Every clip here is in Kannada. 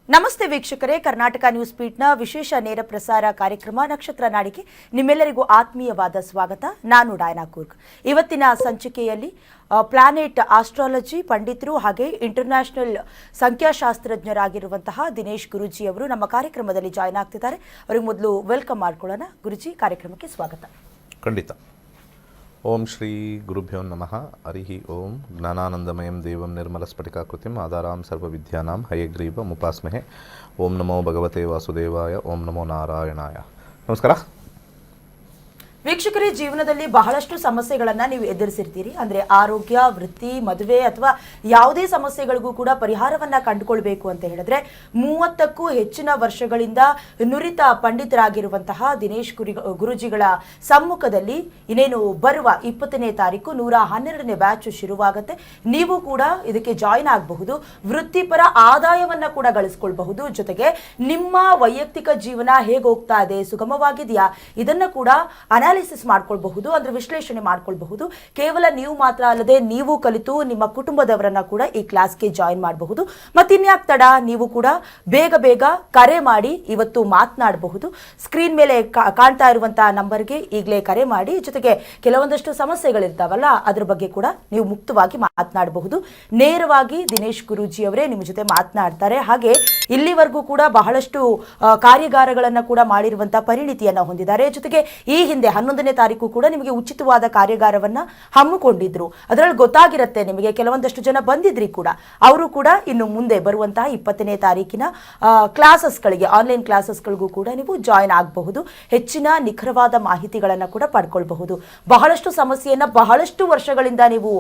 ನಮಸ್ತೆ ವೀಕ್ಷಕರೇ, ಕರ್ನಾಟಕ ನ್ಯೂಸ್ ಬೀಟ್ನ ವಿಶೇಷ ನೇರ ಪ್ರಸಾರ ಕಾರ್ಯಕ್ರಮ ನಕ್ಷತ್ರ ನಾಡಿಗೆ ನಿಮ್ಮೆಲ್ಲರಿಗೂ ಆತ್ಮೀಯವಾದ ಸ್ವಾಗತ. ನಾನು ಡಾಯನಾ ಕೂರ್ಗ್. ಇವತ್ತಿನ ಸಂಚಿಕೆಯಲ್ಲಿ ಪ್ಲಾನೆಟ್ ಆಸ್ಟ್ರಾಲಜಿ ಪಂಡಿತರು ಹಾಗೆ ಇಂಟರ್ನ್ಯಾಷನಲ್ ಸಂಖ್ಯಾಶಾಸ್ತ್ರಜ್ಞರಾಗಿರುವಂತಹ ದಿನೇಶ್ ಗುರೂಜಿ ಅವರು ನಮ್ಮ ಕಾರ್ಯಕ್ರಮದಲ್ಲಿ ಜಾಯ್ನ್ ಆಗ್ತಿದ್ದಾರೆ. ಅವರಿಗೆ ಮೊದಲು ವೆಲ್ಕಮ್ ಮಾಡ್ಕೊಳ್ಳೋಣ. ಗುರುಜಿ, ಕಾರ್ಯಕ್ರಮಕ್ಕೆ ಸ್ವಾಗತ. ಖಂಡಿತ. ಓಂ ಶ್ರೀ ಗುರುಭ್ಯೋ ನಮಃ. ಹರಿ ಓಂ. ಜ್ಞಾನಾನಂದಮಯಂ ದೇವಂ ನಿರ್ಮಲಸ್ಫಟಿಕಾಕೃತಿಂ ಆಧಾರಾಂ ಸರ್ವವಿದ್ಯಾನಾಂ ಹಯಗ್ರೀವ ಮುಪಾಸ್ಮಹೆ. ಓಂ ನಮೋ ಭಗವತೆ ವಾಸುದೇವಾಯ. ಓಂ ನಮೋ ನಾರಾಯಣಾಯ. ನಮಸ್ಕಾರ ವೀಕ್ಷಕರೇ, ಜೀವನದಲ್ಲಿ ಬಹಳಷ್ಟು ಸಮಸ್ಯೆಗಳನ್ನ ನೀವು ಎದುರಿಸಿರ್ತೀರಿ. ಅಂದ್ರೆ ಆರೋಗ್ಯ, ವೃತ್ತಿ, ಮದುವೆ ಅಥವಾ ಯಾವುದೇ ಸಮಸ್ಯೆಗಳಿಗೂ ಕೂಡ ಪರಿಹಾರವನ್ನ ಕಂಡುಕೊಳ್ಬೇಕು ಅಂತ ಹೇಳಿದ್ರೆ 30ಕ್ಕೂ ಹೆಚ್ಚಿನ ವರ್ಷಗಳಿಂದ ನುರಿತ ಪಂಡಿತರಾಗಿರುವಂತಹ ದಿನೇಶ್ ಗುರೂಜಿಗಳ ಸಮ್ಮುಖದಲ್ಲಿ ಇನ್ನೇನು ಬರುವ 20ನೇ ತಾರೀಕು 112ನೇ ಬ್ಯಾಚ್ ಶುರುವಾಗುತ್ತೆ. ನೀವು ಕೂಡ ಇದಕ್ಕೆ ಜಾಯಿನ್ ಆಗಬಹುದು. ವೃತ್ತಿಪರ ಆದಾಯವನ್ನ ಕೂಡ ಗಳಿಸ್ಕೊಳ್ಬಹುದು. ಜೊತೆಗೆ ನಿಮ್ಮ ವೈಯಕ್ತಿಕ ಜೀವನ ಹೇಗೆ ಹೋಗ್ತಾ ಇದೆ, ಸುಗಮವಾಗಿದೆಯಾ, ಇದನ್ನ ಕೂಡ ಅನಾಲಿಸಿಸ್ ಮಾಡ್ಕೊಳ್ಬಹುದು, ಅಂದ್ರೆ ವಿಶ್ಲೇಷಣೆ ಮಾಡ್ಕೊಳ್ಬಹುದು. ಕೇವಲ ನೀವು ಮಾತ್ರ ಅಲ್ಲದೆ ನೀವು ಕಲಿತು ನಿಮ್ಮ ಕುಟುಂಬದವರನ್ನ ಕೂಡ ಈ ಕ್ಲಾಸ್ಗೆ ಜಾಯಿನ್ ಮಾಡಬಹುದು. ಮತ್ತಿನ್ಯಾಕ್ ತಡ, ನೀವು ಕೂಡ ಬೇಗ ಕರೆ ಮಾಡಿ ಇವತ್ತು ಮಾತನಾಡಬಹುದು. ಸ್ಕ್ರೀನ್ ಮೇಲೆ ಕಾಣ್ತಾ ಇರುವಂತಹ ನಂಬರ್ಗೆ ಈಗಲೇ ಕರೆ ಮಾಡಿ. ಜೊತೆಗೆ ಕೆಲವೊಂದಷ್ಟು ಸಮಸ್ಯೆಗಳಿರ್ತಾವಲ್ಲ, ಅದ್ರ ಬಗ್ಗೆ ಕೂಡ ನೀವು ಮುಕ್ತವಾಗಿ ಮಾತನಾಡಬಹುದು. ನೇರವಾಗಿ ದಿನೇಶ್ ಗುರೂಜಿ ಅವರೇ ನಿಮ್ಮ ಜೊತೆ ಮಾತನಾಡ್ತಾರೆ. ಹಾಗೆ ಇಲ್ಲಿವರೆಗೂ ಕೂಡ ಬಹಳಷ್ಟು ಕಾರ್ಯಾಗಾರಗಳನ್ನ ಕೂಡ ಮಾಡಿರುವಂತಹ ಪರಿಣಿತಿಯನ್ನ ಹೊಂದಿದ್ದಾರೆ. ಜೊತೆಗೆ ಈ ಹಿಂದೆ 11ನೇ ತಾರೀಕು ಕೂಡ ನಿಮಗೆ ಉಚಿತವಾದ ಕಾರ್ಯಾಗಾರವನ್ನ ಹಮ್ಮಿಕೊಂಡಿದ್ರು. ಅದರಲ್ಲಿ ಗೊತ್ತಾಗಿರುತ್ತೆ ನಿಮಗೆ, ಕೆಲವೊಂದಷ್ಟು ಜನ ಬಂದಿದ್ರಿ ಕೂಡ. ಅವರು ಕೂಡ ಇನ್ನು ಮುಂದೆ ಬರುವಂತಹ 20ನೇ ತಾರೀಕಿನ ಕ್ಲಾಸಸ್ಗಳಿಗೆ, ಆನ್ಲೈನ್ ಕ್ಲಾಸಸ್ಗಳಿಗೂ ಕೂಡ ನೀವು ಜಾಯಿನ್ ಆಗಬಹುದು. ಹೆಚ್ಚಿನ ನಿಖರವಾದ ಮಾಹಿತಿಗಳನ್ನ ಕೂಡ ಪಡ್ಕೊಳ್ಬಹುದು. ಬಹಳಷ್ಟು ಸಮಸ್ಯೆಯನ್ನ ಬಹಳಷ್ಟು ವರ್ಷಗಳಿಂದ ನೀವು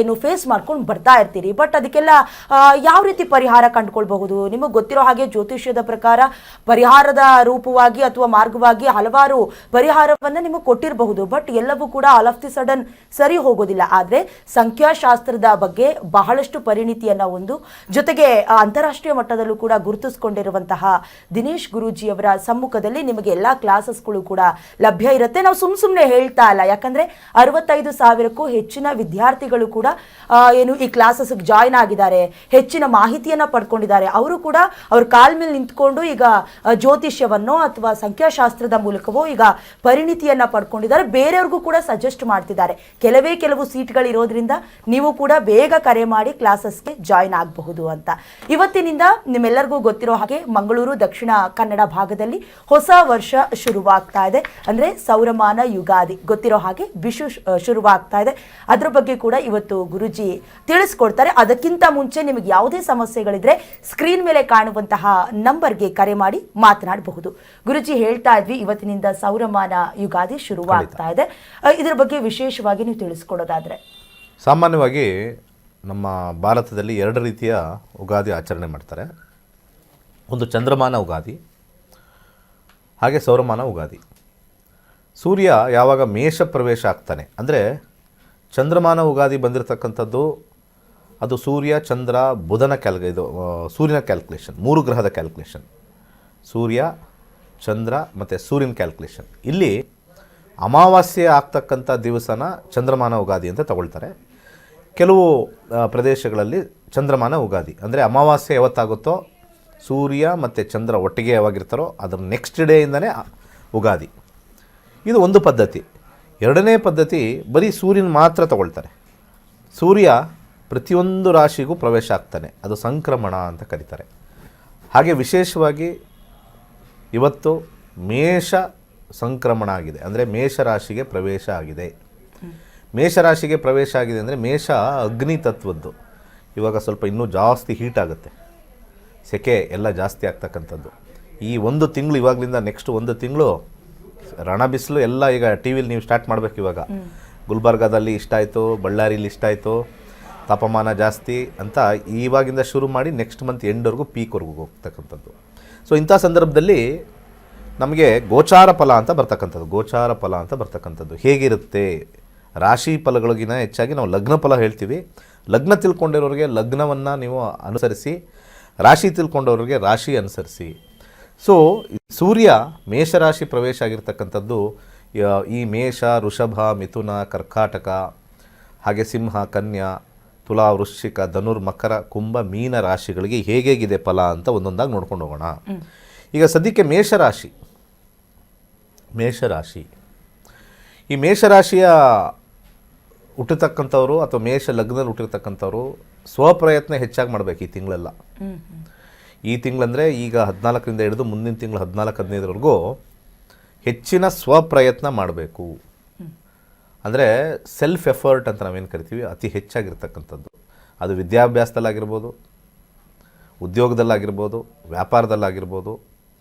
ಏನು ಫೇಸ್ ಮಾಡ್ಕೊಂಡು ಬರ್ತಾ ಇರ್ತೀರಿ. ಬಟ್ ಅದಕ್ಕೆಲ್ಲ ಯಾವ ರೀತಿ ಪರಿಹಾರ ಕಂಡುಕೊಳ್ಬಹುದು? ನಿಮಗೆ ಗೊತ್ತಿರೋ ಹಾಗೆ ಜ್ಯೋತಿಷ್ಯದ ಪ್ರಕಾರ ಪರಿಹಾರದ ರೂಪವಾಗಿ ಅಥವಾ ಮಾರ್ಗವಾಗಿ ಹಲವಾರು ಪರಿಹಾರವನ್ನ ನಿಮಗೆ ಕೊಟ್ಟಿರಬಹುದು. ಬಟ್ ಎಲ್ಲವೂ ಕೂಡ ಆಲ್ ಆಫ್ ದಿ ಸಡನ್ ಸರಿ ಹೋಗೋದಿಲ್ಲ. ಆದ್ರೆ ಸಂಖ್ಯಾಶಾಸ್ತ್ರದ ಬಗ್ಗೆ ಬಹಳಷ್ಟು ಪರಿಣಿತಿಯನ್ನ ಒಂದು, ಜೊತೆಗೆ ಅಂತಾರಾಷ್ಟ್ರೀಯ ಮಟ್ಟದಲ್ಲೂ ಕೂಡ ಗುರುತಿಸಿಕೊಂಡಿರುವಂತಹ ದಿನೇಶ್ ಗುರೂಜಿಯವರ ಸಮ್ಮುಖದಲ್ಲಿ ನಿಮಗೆ ಎಲ್ಲಾ ಕ್ಲಾಸಸ್ಗಳು ಕೂಡ ಲಭ್ಯ ಇರುತ್ತೆ. ನಾವು ಸುಮ್ಮನೆ ಹೇಳ್ತಾ ಇಲ್ಲ, ಯಾಕಂದ್ರೆ 65,000ಕ್ಕೂ ಹೆಚ್ಚಿನ ವಿದ್ಯಾರ್ಥಿಗಳು ಕೂಡ ಏನು ಈ ಕ್ಲಾಸಸ್ ಜಾಯಿನ್ ಆಗಿದ್ದಾರೆ, ಹೆಚ್ಚಿನ ಮಾಹಿತಿಯನ್ನ ಪಡ್ಕೊಂಡಿದ್ದಾರೆ. ಅವರು ಕೂಡ ಅವ್ರ ಕಾಲ್ ಮೇಲೆ ನಿಂತ್ಕೊಂಡು ಈಗ ಜ್ಯೋತಿಷ್ಯವನ್ನೋ ಅಥವಾ ಸಂಖ್ಯಾಶಾಸ್ತ್ರದ ಮೂಲಕವೋ ಈಗ ಪರಿಣಿತಿಯನ್ನ ಪಡ್ಕೊಂಡಿದ್ದಾರೆ. ಬೇರೆಯವ್ರಿಗೂ ಕೂಡ ಸಜೆಸ್ಟ್ ಮಾಡ್ತಿದ್ದಾರೆ. ಕೆಲವು ಸೀಟ್ಗಳು ಇರೋದ್ರಿಂದ ನೀವು ಕೂಡ ಬೇಗ ಕರೆ ಮಾಡಿ ಕ್ಲಾಸಸ್ಗೆ ಜಾಯಿನ್ ಆಗಬಹುದು ಅಂತ. ಇವತ್ತಿನಿಂದ ನಿಮ್ಮೆಲ್ಲರಿಗೂ ಗೊತ್ತಿರೋ ಹಾಗೆ ಮಂಗಳೂರು ದಕ್ಷಿಣ ಕನ್ನಡ ಭಾಗದಲ್ಲಿ ಹೊಸ ವರ್ಷ ಶುರುವಾಗ್ತಾ ಇದೆ. ಅಂದ್ರೆ ಸೌರಮಾನ ಯುಗಾದಿ ಗೊತ್ತಿರೋ ಹಾಗೆ ವಿಷು ಶುರುವಾಗ್ತಾ ಇದೆ. ಅದ್ರ ಬಗ್ಗೆ ಕೂಡ ಇವತ್ತು ಗುರುಜಿ ತಿಳಿಸ್ಕೊಡ್ತಾರೆ. ಅದಕ್ಕಿಂತ ಮುಂಚೆ ನಿಮಗೆ ಯಾವುದೇ ಸಮಸ್ಯೆಗಳಿದ್ರೆ ಸ್ಕ್ರೀನ್ ಮೇಲೆ ಕಾಣುವಂತಹ ನಂಬರ್ಗೆ ಕರೆ ಮಾಡಿ ಮಾತನಾಡಬಹುದು. ಗುರುಜಿ ಹೇಳ್ತಾ ಇದ್ವಿ, ಇವತ್ತಿನಿಂದ ಸೌರಮಾನ ಯುಗಾದಿ ಶುರುವಾಗ್ತಾ ಇದೆ. ಇದರ ಬಗ್ಗೆ ವಿಶೇಷವಾಗಿ ನೀವು ತಿಳಿಸ್ಕೊಡೋದಾದ್ರೆ? ಸಾಮಾನ್ಯವಾಗಿ ನಮ್ಮ ಭಾರತದಲ್ಲಿ 2 ರೀತಿಯ ಉಗಾದಿ ಆಚರಣೆ ಮಾಡ್ತಾರೆ. ಒಂದು ಚಂದ್ರಮಾನ ಉಗಾದಿ, ಹಾಗೆ ಸೌರಮಾನ ಉಗಾದಿ. ಸೂರ್ಯ ಯಾವಾಗ ಮೇಷ ಪ್ರವೇಶ ಆಗ್ತಾನೆ, ಅಂದರೆ ಚಂದ್ರಮಾನ ಉಗಾದಿ ಬಂದಿರತಕ್ಕಂಥದ್ದು ಅದು ಸೂರ್ಯ, ಚಂದ್ರ, ಬುಧನ ಸೂರ್ಯನ ಕ್ಯಾಲ್ಕುಲೇಷನ್, 3 ಗ್ರಹದ ಕ್ಯಾಲ್ಕುಲೇಷನ್. ಸೂರ್ಯ, ಚಂದ್ರ ಮತ್ತು ಸೂರ್ಯನ ಕ್ಯಾಲ್ಕುಲೇಷನ್. ಇಲ್ಲಿ ಅಮಾವಾಸ್ಯೆ ಆಗ್ತಕ್ಕಂಥ ದಿವಸನ ಚಂದ್ರಮಾನ ಉಗಾದಿ ಅಂತ ತಗೊಳ್ತಾರೆ. ಕೆಲವು ಪ್ರದೇಶಗಳಲ್ಲಿ ಚಂದ್ರಮಾನ ಉಗಾದಿ ಅಂದರೆ ಅಮಾವಾಸ್ಯೆ ಯಾವತ್ತಾಗುತ್ತೋ, ಸೂರ್ಯ ಮತ್ತು ಚಂದ್ರ ಒಟ್ಟಿಗೆ ಯಾವಾಗಿರ್ತಾರೋ ಅದರ ನೆಕ್ಸ್ಟ್ ಡೇಯಿಂದನೇ ಉಗಾದಿ. ಇದು ಒಂದು ಪದ್ಧತಿ. ಎರಡನೇ ಪದ್ಧತಿ ಬರೀ ಸೂರ್ಯನ ಮಾತ್ರ ತಗೊಳ್ತಾರೆ. ಸೂರ್ಯ ಪ್ರತಿಯೊಂದು ರಾಶಿಗೂ ಪ್ರವೇಶ ಆಗ್ತಾನೆ, ಅದು ಸಂಕ್ರಮಣ ಅಂತ ಕರೀತಾರೆ. ಹಾಗೆ ವಿಶೇಷವಾಗಿ ಇವತ್ತು ಮೇಷ ಸಂಕ್ರಮಣ ಆಗಿದೆ, ಅಂದರೆ ಮೇಷರಾಶಿಗೆ ಪ್ರವೇಶ ಆಗಿದೆ. ಮೇಷರಾಶಿಗೆ ಪ್ರವೇಶ ಆಗಿದೆ ಅಂದರೆ ಮೇಷ ಅಗ್ನಿ ತತ್ವದ್ದು. ಇವಾಗ ಸ್ವಲ್ಪ ಇನ್ನೂ ಜಾಸ್ತಿ ಹೀಟ್ ಆಗುತ್ತೆ, ಸೆಕೆ ಎಲ್ಲ ಜಾಸ್ತಿ ಆಗ್ತಕ್ಕಂಥದ್ದು. ಈ ಒಂದು ತಿಂಗಳು ಇವಾಗಲಿಂದ ನೆಕ್ಸ್ಟ್ ಒಂದು ತಿಂಗಳು ರಣ ಬಿಸಿಲು ಎಲ್ಲ ಈಗ ಟಿ ವಿಲಿ ನೀವು ಸ್ಟಾರ್ಟ್ ಮಾಡಬೇಕು. ಇವಾಗ ಗುಲ್ಬರ್ಗಾದಲ್ಲಿ ಇಷ್ಟ ಆಯಿತು, ಬಳ್ಳಾರಿಲಿ ಇಷ್ಟ ಆಯಿತು, ತಾಪಮಾನ ಜಾಸ್ತಿ ಅಂತ ಇವಾಗಿಂದ ಶುರು ಮಾಡಿ ನೆಕ್ಸ್ಟ್ ಮಂತ್ ಎಂಡ್ವರೆಗೂ ಪೀಕ್ವರೆಗೂ ಹೋಗ್ತಕ್ಕಂಥದ್ದು. ಸೊ ಇಂಥ ಸಂದರ್ಭದಲ್ಲಿ ನಮಗೆ ಗೋಚಾರ ಫಲ ಅಂತ ಬರ್ತಕ್ಕಂಥದ್ದು ಹೇಗಿರುತ್ತೆ, ರಾಶಿ ಫಲಗಳಿಗಿನ ಹೆಚ್ಚಾಗಿ ನಾವು ಲಗ್ನ ಫಲ ಹೇಳ್ತೀವಿ. ಲಗ್ನ ತಿಳ್ಕೊಂಡಿರೋರಿಗೆ ಲಗ್ನವನ್ನು ನೀವು ಅನುಸರಿಸಿ, ರಾಶಿ ತಿಳ್ಕೊಂಡವ್ರಿಗೆ ರಾಶಿ ಅನುಸರಿಸಿ. ಸೊ ಸೂರ್ಯ ಮೇಷರಾಶಿ ಪ್ರವೇಶ ಆಗಿರ್ತಕ್ಕಂಥದ್ದು ಈ ಮೇಷ, ವೃಷಭ, ಮಿಥುನ, ಕರ್ಕಾಟಕ, ಹಾಗೆ ಸಿಂಹ, ಕನ್ಯಾ, ತುಲಾ, ವೃಶ್ಚಿಕ, ಧನುರ್, ಮಕರ, ಕುಂಭ, ಮೀನ ರಾಶಿಗಳಿಗೆ ಹೇಗೇಗಿದೆ ಫಲ ಅಂತ ಒಂದೊಂದಾಗಿ ನೋಡ್ಕೊಂಡು ಹೋಗೋಣ. ಈಗ ಸದ್ಯಕ್ಕೆ ಮೇಷರಾಶಿ ಈ ಮೇಷರಾಶಿಯ ಹುಟ್ಟತಕ್ಕಂಥವ್ರು ಅಥವಾ ಮೇಷ ಲಗ್ನದಲ್ಲಿ ಹುಟ್ಟಿರ್ತಕ್ಕಂಥವ್ರು ಸ್ವಪ್ರಯತ್ನ ಹೆಚ್ಚಾಗಿ ಮಾಡಬೇಕು ಈ ತಿಂಗಳೆಲ್ಲ. ಈ ತಿಂಗಳಂದರೆ ಈಗ 14ರಿಂದ ಹಿಡಿದು ಮುಂದಿನ ತಿಂಗಳು 14-15ರವರೆಗೂ ಹೆಚ್ಚಿನ ಸ್ವಪ್ರಯತ್ನ ಮಾಡಬೇಕು. ಅಂದರೆ ಸೆಲ್ಫ್ ಎಫರ್ಟ್ ಅಂತ ನಾವೇನು ಕರಿತೀವಿ, ಅತಿ ಹೆಚ್ಚಾಗಿರ್ತಕ್ಕಂಥದ್ದು. ಅದು ವಿದ್ಯಾಭ್ಯಾಸದಲ್ಲಾಗಿರ್ಬೋದು, ಉದ್ಯೋಗದಲ್ಲಾಗಿರ್ಬೋದು, ವ್ಯಾಪಾರದಲ್ಲಾಗಿರ್ಬೋದು.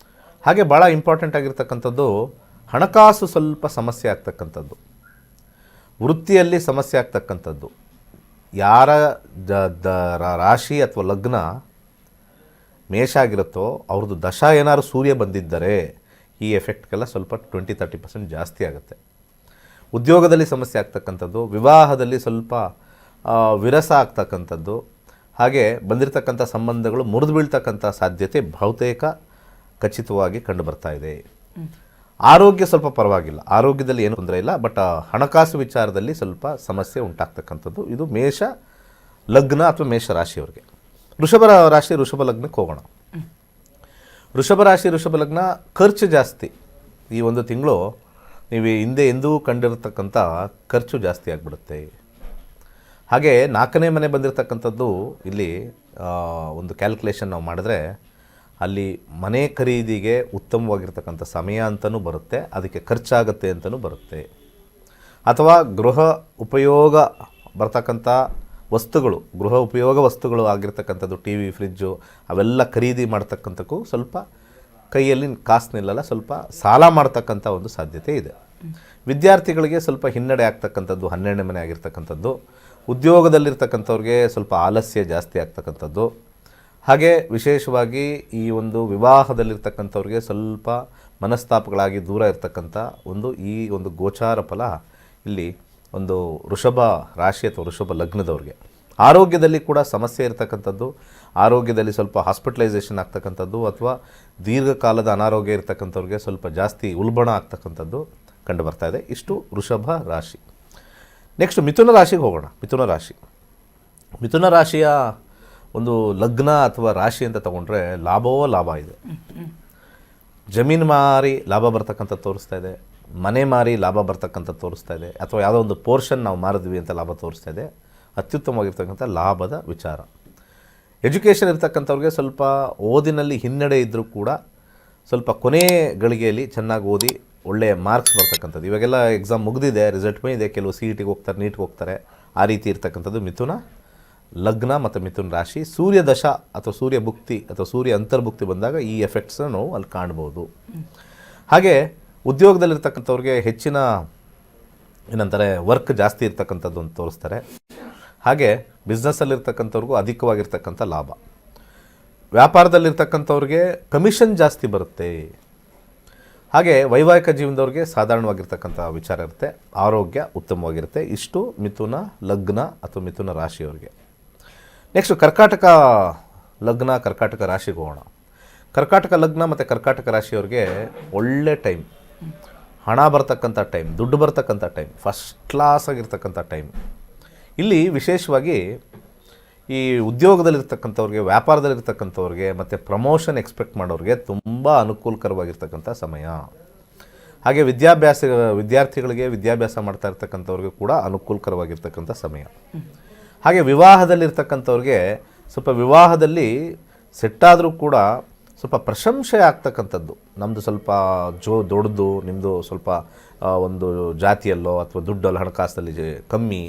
ಹಾಗೆ ಭಾಳ ಇಂಪಾರ್ಟೆಂಟ್ ಆಗಿರ್ತಕ್ಕಂಥದ್ದು ಹಣಕಾಸು ಸ್ವಲ್ಪ ಸಮಸ್ಯೆ ಆಗ್ತಕ್ಕಂಥದ್ದು, ವೃತ್ತಿಯಲ್ಲಿ ಸಮಸ್ಯೆ ಆಗ್ತಕ್ಕಂಥದ್ದು. ಯಾರ ರಾಶಿ ಅಥವಾ ಲಗ್ನ ಮೇಷ ಆಗಿರುತ್ತೋ ಅವ್ರದ್ದು ದಶಾ ಏನಾದ್ರು ಸೂರ್ಯ ಬಂದಿದ್ದರೆ ಈ ಎಫೆಕ್ಟ್ಗೆಲ್ಲ ಸ್ವಲ್ಪ 20-30% ಜಾಸ್ತಿ ಆಗುತ್ತೆ. ಉದ್ಯೋಗದಲ್ಲಿ ಸಮಸ್ಯೆ ಆಗ್ತಕ್ಕಂಥದ್ದು, ವಿವಾಹದಲ್ಲಿ ಸ್ವಲ್ಪ ವಿರಸ ಆಗ್ತಕ್ಕಂಥದ್ದು, ಹಾಗೆ ಬಂದಿರತಕ್ಕಂಥ ಸಂಬಂಧಗಳು ಮುರಿದು ಬೀಳ್ತಕ್ಕಂಥ ಸಾಧ್ಯತೆ ಬಹುತೇಕ ಖಚಿತವಾಗಿ ಕಂಡು ಬರ್ತಾ ಇದೆ. ಆರೋಗ್ಯ ಸ್ವಲ್ಪ ಪರವಾಗಿಲ್ಲ, ಆರೋಗ್ಯದಲ್ಲಿ ಏನು ತೊಂದರೆ ಇಲ್ಲ, ಬಟ್ ಹಣಕಾಸು ವಿಚಾರದಲ್ಲಿ ಸ್ವಲ್ಪ ಸಮಸ್ಯೆ ಉಂಟಾಗ್ತಕ್ಕಂಥದ್ದು. ಇದು ಮೇಷ ಲಗ್ನ ಅಥವಾ ಮೇಷ ರಾಶಿಯವರಿಗೆ. ವೃಷಭ ರಾಶಿ ವೃಷಭ ಲಗ್ನಕ್ಕೆ ಹೋಗೋಣ. ವೃಷಭ ರಾಶಿ ವೃಷಭ ಲಗ್ನ ಖರ್ಚು ಜಾಸ್ತಿ. ಈ ಒಂದು ತಿಂಗಳು ನೀವು ಹಿಂದೆ ಎಂದೂ ಕಂಡಿರತಕ್ಕಂಥ ಖರ್ಚು ಜಾಸ್ತಿ ಆಗಿಬಿಡುತ್ತೆ. ಹಾಗೆ 4ನೇ ಮನೆ ಬಂದಿರತಕ್ಕಂಥದ್ದು ಇಲ್ಲಿ ಒಂದು ಕ್ಯಾಲ್ಕುಲೇಷನ್ ನಾವು ಮಾಡಿದ್ರೆ ಅಲ್ಲಿ ಮನೆ ಖರೀದಿಗೆ ಉತ್ತಮವಾಗಿರ್ತಕ್ಕಂಥ ಸಮಯ ಅಂತಲೂ ಬರುತ್ತೆ, ಅದಕ್ಕೆ ಖರ್ಚಾಗತ್ತೆ ಅಂತಲೂ ಬರುತ್ತೆ. ಅಥವಾ ಗೃಹ ಉಪಯೋಗ ಬರ್ತಕ್ಕಂಥ ವಸ್ತುಗಳು, ಗೃಹ ಉಪಯೋಗ ವಸ್ತುಗಳು ಆಗಿರ್ತಕ್ಕಂಥದ್ದು, ಟಿ ವಿ, ಫ್ರಿಜ್ಜು ಅವೆಲ್ಲ ಖರೀದಿ ಮಾಡ್ತಕ್ಕಂಥಕ್ಕೂ ಸ್ವಲ್ಪ ಕೈಯಲ್ಲಿ ಕಾಸು ನಿಲ್ಲಲ್ಲ, ಸ್ವಲ್ಪ ಸಾಲ ಮಾಡ್ತಕ್ಕಂಥ ಒಂದು ಸಾಧ್ಯತೆ ಇದೆ. ವಿದ್ಯಾರ್ಥಿಗಳಿಗೆ ಸ್ವಲ್ಪ ಹಿನ್ನಡೆ ಆಗ್ತಕ್ಕಂಥದ್ದು 12ನೇ ಮನೆ ಆಗಿರ್ತಕ್ಕಂಥದ್ದು. ಉದ್ಯೋಗದಲ್ಲಿರ್ತಕ್ಕಂಥವ್ರಿಗೆ ಸ್ವಲ್ಪ ಆಲಸ್ಯ ಜಾಸ್ತಿ ಆಗ್ತಕ್ಕಂಥದ್ದು. ಹಾಗೆ ವಿಶೇಷವಾಗಿ ಈ ಒಂದು ವಿವಾಹದಲ್ಲಿರ್ತಕ್ಕಂಥವ್ರಿಗೆ ಸ್ವಲ್ಪ ಮನಸ್ತಾಪಗಳಾಗಿ ದೂರ ಇರ್ತಕ್ಕಂಥ ಈ ಒಂದು ಗೋಚಾರ ಫಲ ಇಲ್ಲಿ ಒಂದು ವೃಷಭ ರಾಶಿ ಅಥವಾ ವೃಷಭ ಲಗ್ನದವ್ರಿಗೆ. ಆರೋಗ್ಯದಲ್ಲಿ ಕೂಡ ಸಮಸ್ಯೆ ಇರತಕ್ಕಂಥದ್ದು, ಆರೋಗ್ಯದಲ್ಲಿ ಸ್ವಲ್ಪ ಹಾಸ್ಪಿಟಲೈಸೇಷನ್ ಆಗ್ತಕ್ಕಂಥದ್ದು ಅಥವಾ ದೀರ್ಘಕಾಲದ ಅನಾರೋಗ್ಯ ಇರತಕ್ಕಂಥವ್ರಿಗೆ ಸ್ವಲ್ಪ ಜಾಸ್ತಿ ಉಲ್ಬಣ ಆಗ್ತಕ್ಕಂಥದ್ದು ಕಂಡು ಬರ್ತಾ ಇದೆ. ಇಷ್ಟು ವೃಷಭ ರಾಶಿ. ನೆಕ್ಸ್ಟ್ ಮಿಥುನ ರಾಶಿಗೆ ಹೋಗೋಣ. ಮಿಥುನ ರಾಶಿಯ ಒಂದು ಲಗ್ನ ಅಥವಾ ರಾಶಿ ಅಂತ ತಗೊಂಡ್ರೆ ಲಾಭವೋ ಲಾಭ ಇದೆ. ಜಮೀನು ಮಾರಿ ಲಾಭ ಬರ್ತಕ್ಕಂಥದ್ದು ತೋರಿಸ್ತಾ ಇದೆ, ಮನೆ ಮಾರಿ ಲಾಭ ಬರ್ತಕ್ಕಂಥದ್ದು ತೋರಿಸ್ತಾ ಇದೆ, ಅಥವಾ ಯಾವುದೋ ಒಂದು ಪೋರ್ಷನ್ ನಾವು ಮಾರಿದ್ವಿ ಅಂತ ಲಾಭ ತೋರಿಸ್ತಾ ಇದೆ. ಅತ್ಯುತ್ತಮವಾಗಿರ್ತಕ್ಕಂಥ ಲಾಭದ ವಿಚಾರ. ಎಜುಕೇಷನ್ ಇರ್ತಕ್ಕಂಥವ್ರಿಗೆ ಸ್ವಲ್ಪ ಓದಿನಲ್ಲಿ ಹಿನ್ನಡೆ ಇದ್ದರೂ ಕೂಡ ಸ್ವಲ್ಪ ಕೊನೆ ಗಳಿಗೆಯಲ್ಲಿ ಚೆನ್ನಾಗಿ ಓದಿ ಒಳ್ಳೆಯ ಮಾರ್ಕ್ಸ್ ಬರ್ತಕ್ಕಂಥದ್ದು. ಇವಾಗೆಲ್ಲ ಎಕ್ಸಾಮ್ ಮುಗಿದಿದೆ, ರಿಸಲ್ಟ್ ಬಂದಿದೆ, ಕೆಲವು CETಗೆ ಹೋಗ್ತಾರೆ, ನೀಟ್ಗೆ ಹೋಗ್ತಾರೆ, ಆ ರೀತಿ ಇರ್ತಕ್ಕಂಥದ್ದು ಮಿಥುನ ಲಗ್ನ ಮತ್ತು ಮಿಥುನ ರಾಶಿ. ಸೂರ್ಯ ದಶ ಅಥವಾ ಸೂರ್ಯ ಭುಕ್ತಿ ಅಥವಾ ಸೂರ್ಯ ಅಂತರ್ಭುಕ್ತಿ ಬಂದಾಗ ಈ ಎಫೆಕ್ಟ್ಸ್ನ ನಾವು ಅಲ್ಲಿ ಕಾಣ್ಬೋದು. ಹಾಗೆ ಉದ್ಯೋಗದಲ್ಲಿರ್ತಕ್ಕಂಥವ್ರಿಗೆ ಹೆಚ್ಚಿನ ಏನಂತಾರೆ ವರ್ಕ್ ಜಾಸ್ತಿ ಇರ್ತಕ್ಕಂಥದ್ದು ಅಂತ ತೋರಿಸ್ತಾರೆ. ಹಾಗೆ ಬಿಸ್ನೆಸ್ಸಲ್ಲಿರ್ತಕ್ಕಂಥವ್ರಿಗೂ ಅಧಿಕವಾಗಿರ್ತಕ್ಕಂಥ ಲಾಭ. ವ್ಯಾಪಾರದಲ್ಲಿರ್ತಕ್ಕಂಥವ್ರಿಗೆ ಕಮಿಷನ್ ಜಾಸ್ತಿ ಬರುತ್ತೆ. ಹಾಗೆ ವೈವಾಹಿಕ ಜೀವನದವ್ರಿಗೆ ಸಾಧಾರಣವಾಗಿರ್ತಕ್ಕಂಥ ವಿಚಾರ ಇರುತ್ತೆ. ಆರೋಗ್ಯ ಉತ್ತಮವಾಗಿರುತ್ತೆ. ಇಷ್ಟು ಮಿಥುನ ಲಗ್ನ ಅಥವಾ ಮಿಥುನ ರಾಶಿಯವರಿಗೆ. ನೆಕ್ಸ್ಟ್ ಕರ್ಕಾಟಕ ಲಗ್ನ ಕರ್ಕಾಟಕ ರಾಶಿಗೆ ಹೋಗೋಣ. ಕರ್ಕಾಟಕ ಲಗ್ನ ಮತ್ತು ಕರ್ಕಾಟಕ ರಾಶಿಯವ್ರಿಗೆ ಒಳ್ಳೆ ಟೈಮ್, ಹಣ ಬರ್ತಕ್ಕಂಥ ಟೈಮ್, ದುಡ್ಡು ಬರ್ತಕ್ಕಂಥ ಟೈಮ್, ಫಸ್ಟ್ ಕ್ಲಾಸ್ ಆಗಿರ್ತಕ್ಕಂಥ ಟೈಮ್. ಇಲ್ಲಿ ವಿಶೇಷವಾಗಿ ಈ ಉದ್ಯೋಗದಲ್ಲಿರ್ತಕ್ಕಂಥವ್ರಿಗೆ, ವ್ಯಾಪಾರದಲ್ಲಿರ್ತಕ್ಕಂಥವ್ರಿಗೆ ಮತ್ತು ಪ್ರಮೋಷನ್ ಎಕ್ಸ್ಪೆಕ್ಟ್ ಮಾಡೋರಿಗೆ ತುಂಬ ಅನುಕೂಲಕರವಾಗಿರ್ತಕ್ಕಂಥ ಸಮಯ. ಹಾಗೆ ವಿದ್ಯಾರ್ಥಿಗಳಿಗೆ ವಿದ್ಯಾಭ್ಯಾಸ ಮಾಡ್ತಾ ಇರ್ತಕ್ಕಂಥವ್ರಿಗೆ ಕೂಡ ಅನುಕೂಲಕರವಾಗಿರ್ತಕ್ಕಂಥ ಸಮಯ. ಹಾಗೆ ವಿವಾಹದಲ್ಲಿರ್ತಕ್ಕಂಥವ್ರಿಗೆ ಸ್ವಲ್ಪ ವಿವಾಹದಲ್ಲಿ ಸೆಟ್ಟಾದರೂ ಕೂಡ ಸ್ವಲ್ಪ ಪ್ರಶಂಸೆ ಆಗ್ತಕ್ಕಂಥದ್ದು. ನಮ್ಮದು ಸ್ವಲ್ಪ ದೊಡ್ಡದು, ನಿಮ್ಮದು ಸ್ವಲ್ಪ ಒಂದು ಜಾತಿಯಲ್ಲೋ ಅಥವಾ ದುಡ್ಡಲ್ಲೋ ಹಣಕಾಸಲ್ಲಿ ಕಮ್ಮಿ,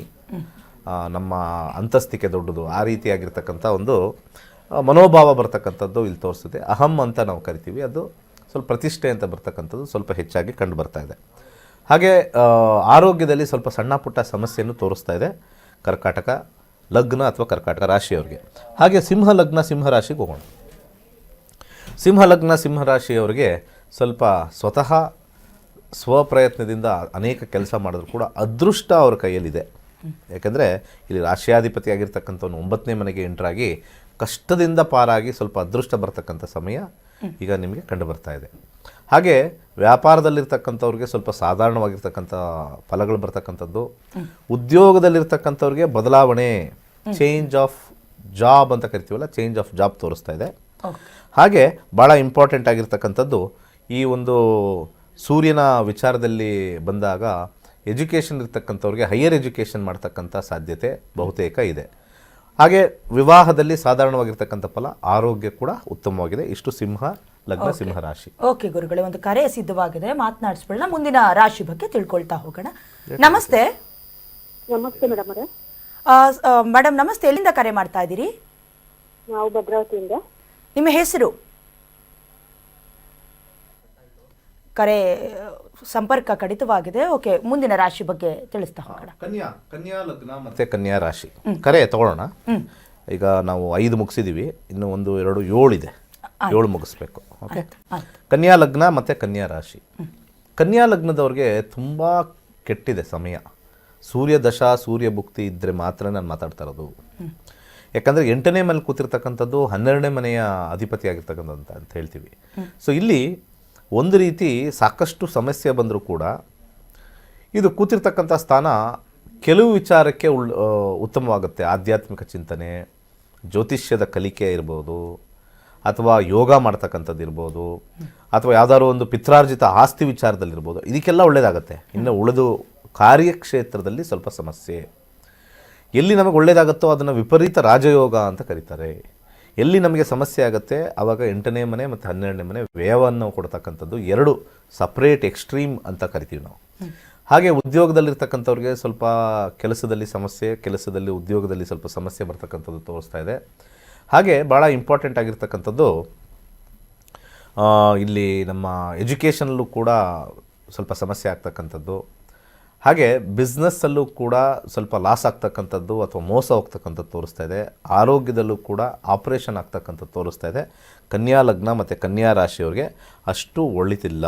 ನಮ್ಮ ಅಂತಸ್ತಿಕೆ ದೊಡ್ಡದು, ಆ ರೀತಿಯಾಗಿರ್ತಕ್ಕಂಥ ಒಂದು ಮನೋಭಾವ ಬರ್ತಕ್ಕಂಥದ್ದು ಇಲ್ಲಿ ತೋರಿಸ್ತದೆ. ಅಹಂ ಅಂತ ನಾವು ಕರಿತೀವಿ, ಅದು ಸ್ವಲ್ಪ ಪ್ರತಿಷ್ಠೆ ಅಂತ ಬರ್ತಕ್ಕಂಥದ್ದು ಸ್ವಲ್ಪ ಹೆಚ್ಚಾಗಿ ಕಂಡು ಬರ್ತಾ ಇದೆ. ಹಾಗೆ ಆರೋಗ್ಯದಲ್ಲಿ ಸ್ವಲ್ಪ ಸಣ್ಣ ಪುಟ್ಟ ಸಮಸ್ಯೆಯನ್ನು ತೋರಿಸ್ತಾ ಇದೆ ಕರ್ಕಾಟಕ ಲಗ್ನ ಅಥವಾ ಕರ್ಕಾಟಕ ರಾಶಿಯವರಿಗೆ. ಹಾಗೆ ಸಿಂಹ ಲಗ್ನ ಸಿಂಹ ರಾಶಿಗೆ ಹೋಗೋಣ. ಸಿಂಹ ಲಗ್ನ ಸಿಂಹ ರಾಶಿಯವರಿಗೆ ಸ್ವಲ್ಪ ಸ್ವತಃ ಸ್ವಪ್ರಯತ್ನದಿಂದ ಅನೇಕ ಕೆಲಸ ಮಾಡಿದ್ರು ಕೂಡ ಅದೃಷ್ಟ ಅವ್ರ ಕೈಯಲ್ಲಿದೆ. ಯಾಕೆಂದರೆ ಇಲ್ಲಿ ರಾಶಿಯಾಧಿಪತಿ ಆಗಿರ್ತಕ್ಕಂಥವನು 9ನೇ ಮನೆಗೆ ಎಂಟ್ರಾಗಿ ಕಷ್ಟದಿಂದ ಪಾರಾಗಿ ಸ್ವಲ್ಪ ಅದೃಷ್ಟ ಬರ್ತಕ್ಕಂಥ ಸಮಯ ಈಗ ನಿಮಗೆ ಕಂಡು ಬರ್ತಾ ಇದೆ. ಹಾಗೆ ವ್ಯಾಪಾರದಲ್ಲಿರ್ತಕ್ಕಂಥವ್ರಿಗೆ ಸ್ವಲ್ಪ ಸಾಧಾರಣವಾಗಿರ್ತಕ್ಕಂಥ ಫಲಗಳು ಬರ್ತಕ್ಕಂಥದ್ದು, ಉದ್ಯೋಗದಲ್ಲಿರ್ತಕ್ಕಂಥವ್ರಿಗೆ ಬದಲಾವಣೆ, ಚೇಂಜ್ ಆಫ್ ಜಾಬ್ ಅಂತ ಕರಿತೀವಲ್ಲ, ಚೇಂಜ್ ಆಫ್ ಜಾಬ್ ತೋರಿಸ್ತಾ ಇದೆ. ಹಾಗೆ ಭಾಳ ಇಂಪಾರ್ಟೆಂಟ್ ಆಗಿರ್ತಕ್ಕಂಥದ್ದು ಈ ಒಂದು ಸೂರ್ಯನ ವಿಚಾರದಲ್ಲಿ ಬಂದಾಗ ಎಜುಕೇಷನ್ ಇರ್ತಕ್ಕಂಥವ್ರಿಗೆ ಹೈಯರ್ ಎಜುಕೇಷನ್ ಮಾಡ್ತಕ್ಕಂಥ ಸಾಧ್ಯತೆ ಬಹುತೇಕ ಇದೆ. ಹಾಗೆ ವಿವಾಹದಲ್ಲಿ ಸಾಧಾರಣವಾಗಿರ್ತಕ್ಕಂಥ ಫಲ, ಆರೋಗ್ಯ ಕೂಡ ಉತ್ತಮವಾಗಿದೆ. ಇಷ್ಟು ಸಿಂಹ ಲಗ್ನ, ಸಿಂಹ ರಾಶಿ. ಓಕೆ ಗುರುಗಳೇ, ಒಂದು ಕರೆ ಸಿದ್ಧವಾಗಿದೆ, ಮಾತನಾಡಿಸ್ಕೊಳ್ಳೋಣ. ಮುಂದಿನ ರಾಶಿ ಬಗ್ಗೆ ತಿಳ್ಕೊಳ್ತಾ ಹೋಗೋಣ. ನಮಸ್ತೆ. ನಮಸ್ತೆ ಮೇಡಮ್ ಅವರೇ. ಮೇಡಮ್ ನಮಸ್ತೆ, ಎಲ್ಲಿಂದ ಕರೆ ಮಾಡ್ತಾ ಇದ್ದೀರಿ? ನಾವು ಭದ್ರಾವತಿಯಿಂದ. ನಿಮ್ಮ ಹೆಸರು? ಕರೆ ಸಂಪರ್ಕ ಕಡಿತವಾಗಿದೆ. ಓಕೆ, ಮುಂದಿನ ರಾಶಿ ಬಗ್ಗೆ ತಿಳಿಸ್ತಾ ಹೋಗೋಣ. ಕನ್ಯಾ ಲಗ್ನ ಮತ್ತೆ ಕನ್ಯಾ ರಾಶಿ ಕರೆ ತಗೊಳ್ಳೋಣ. ಈಗ ನಾವು 5 ಮುಗಿಸಿದೀವಿ, ಇನ್ನು 1, 2, 7 ಇದೆ. 7 ಮುಗಿಸ್ಬೇಕು. ಓಕೆ, ಕನ್ಯಾ ಲಗ್ನ ಮತ್ತೆ ಕನ್ಯಾ ರಾಶಿ. ಕನ್ಯಾ ಲಗ್ನದವ್ರಿಗೆ ತುಂಬ ಕೆಟ್ಟಿದೆ ಸಮಯ. ಸೂರ್ಯ ದಶಾ ಸೂರ್ಯ ಭುಕ್ತಿ ಇದ್ದರೆ ಮಾತ್ರ ನಾನು ಮಾತಾಡ್ತಾ ಇರೋದು. ಯಾಕಂದರೆ 8ನೇ ಮನೇಲಿ ಕೂತಿರ್ತಕ್ಕಂಥದ್ದು 12ನೇ ಮನೆಯ ಅಧಿಪತಿ ಆಗಿರ್ತಕ್ಕಂಥ ಅಂತ ಹೇಳ್ತೀವಿ. ಸೊ ಇಲ್ಲಿ ಒಂದು ರೀತಿ ಸಾಕಷ್ಟು ಸಮಸ್ಯೆ ಬಂದರೂ ಕೂಡ ಇದು ಕೂತಿರ್ತಕ್ಕಂಥ ಸ್ಥಾನ ಕೆಲವು ವಿಚಾರಕ್ಕೆ ಉತ್ತಮವಾಗುತ್ತೆ. ಆಧ್ಯಾತ್ಮಿಕ ಚಿಂತನೆ, ಜ್ಯೋತಿಷ್ಯದ ಕಲಿಕೆ ಇರ್ಬೋದು, ಅಥವಾ ಯೋಗ ಮಾಡ್ತಕ್ಕಂಥದ್ದು ಇರ್ಬೋದು, ಅಥವಾ ಯಾವುದಾದ್ರು ಒಂದು ಪಿತ್ರಾರ್ಜಿತ ಆಸ್ತಿ ವಿಚಾರದಲ್ಲಿರ್ಬೋದು, ಇದಕ್ಕೆಲ್ಲ ಒಳ್ಳೆಯದಾಗುತ್ತೆ. ಇನ್ನು ಉಳಿದು ಕಾರ್ಯಕ್ಷೇತ್ರದಲ್ಲಿ ಸ್ವಲ್ಪ ಸಮಸ್ಯೆ. ಎಲ್ಲಿ ನಮಗೆ ಒಳ್ಳೆಯದಾಗುತ್ತೋ ಅದನ್ನು ವಿಪರೀತ ರಾಜಯೋಗ ಅಂತ ಕರೀತಾರೆ. ಎಲ್ಲಿ ನಮಗೆ ಸಮಸ್ಯೆ ಆಗುತ್ತೆ ಆವಾಗ 8ನೇ ಮನೆ ಮತ್ತು 12ನೇ ಮನೆ ವ್ಯಯವನ್ನು ಕೊಡ್ತಕ್ಕಂಥದ್ದು 2 ಸಪ್ರೇಟ್ ಎಕ್ಸ್ಟ್ರೀಮ್ ಅಂತ ಕರಿತೀವಿ ನಾವು. ಹಾಗೆ ಉದ್ಯೋಗದಲ್ಲಿರ್ತಕ್ಕಂಥವ್ರಿಗೆ ಸ್ವಲ್ಪ ಕೆಲಸದಲ್ಲಿ ಸಮಸ್ಯೆ, ಕೆಲಸದಲ್ಲಿ ಉದ್ಯೋಗದಲ್ಲಿ ಸ್ವಲ್ಪ ಸಮಸ್ಯೆ ಬರ್ತಕ್ಕಂಥದ್ದು ತೋರಿಸ್ತಾ ಇದೆ. ಹಾಗೆ ಭಾಳ ಇಂಪಾರ್ಟೆಂಟ್ ಆಗಿರ್ತಕ್ಕಂಥದ್ದು ಇಲ್ಲಿ ನಮ್ಮ ಎಜುಕೇಷನಲ್ಲೂ ಕೂಡ ಸ್ವಲ್ಪ ಸಮಸ್ಯೆ ಆಗ್ತಕ್ಕಂಥದ್ದು. ಹಾಗೆ ಬಿಸ್ನೆಸ್ಸಲ್ಲೂ ಕೂಡ ಸ್ವಲ್ಪ ಲಾಸ್ ಆಗ್ತಕ್ಕಂಥದ್ದು ಅಥವಾ ಮೋಸ ಹೋಗ್ತಕ್ಕಂಥದ್ದು ತೋರಿಸ್ತಾ ಇದೆ. ಆರೋಗ್ಯದಲ್ಲೂ ಕೂಡ ಆಪ್ರೇಷನ್ ಆಗ್ತಕ್ಕಂಥದ್ದು ತೋರಿಸ್ತಾ ಇದೆ. ಕನ್ಯಾ ಲಗ್ನ ಮತ್ತು ಕನ್ಯಾ ರಾಶಿಯವ್ರಿಗೆ ಅಷ್ಟು ಒಳ್ಳಿತಿಲ್ಲ.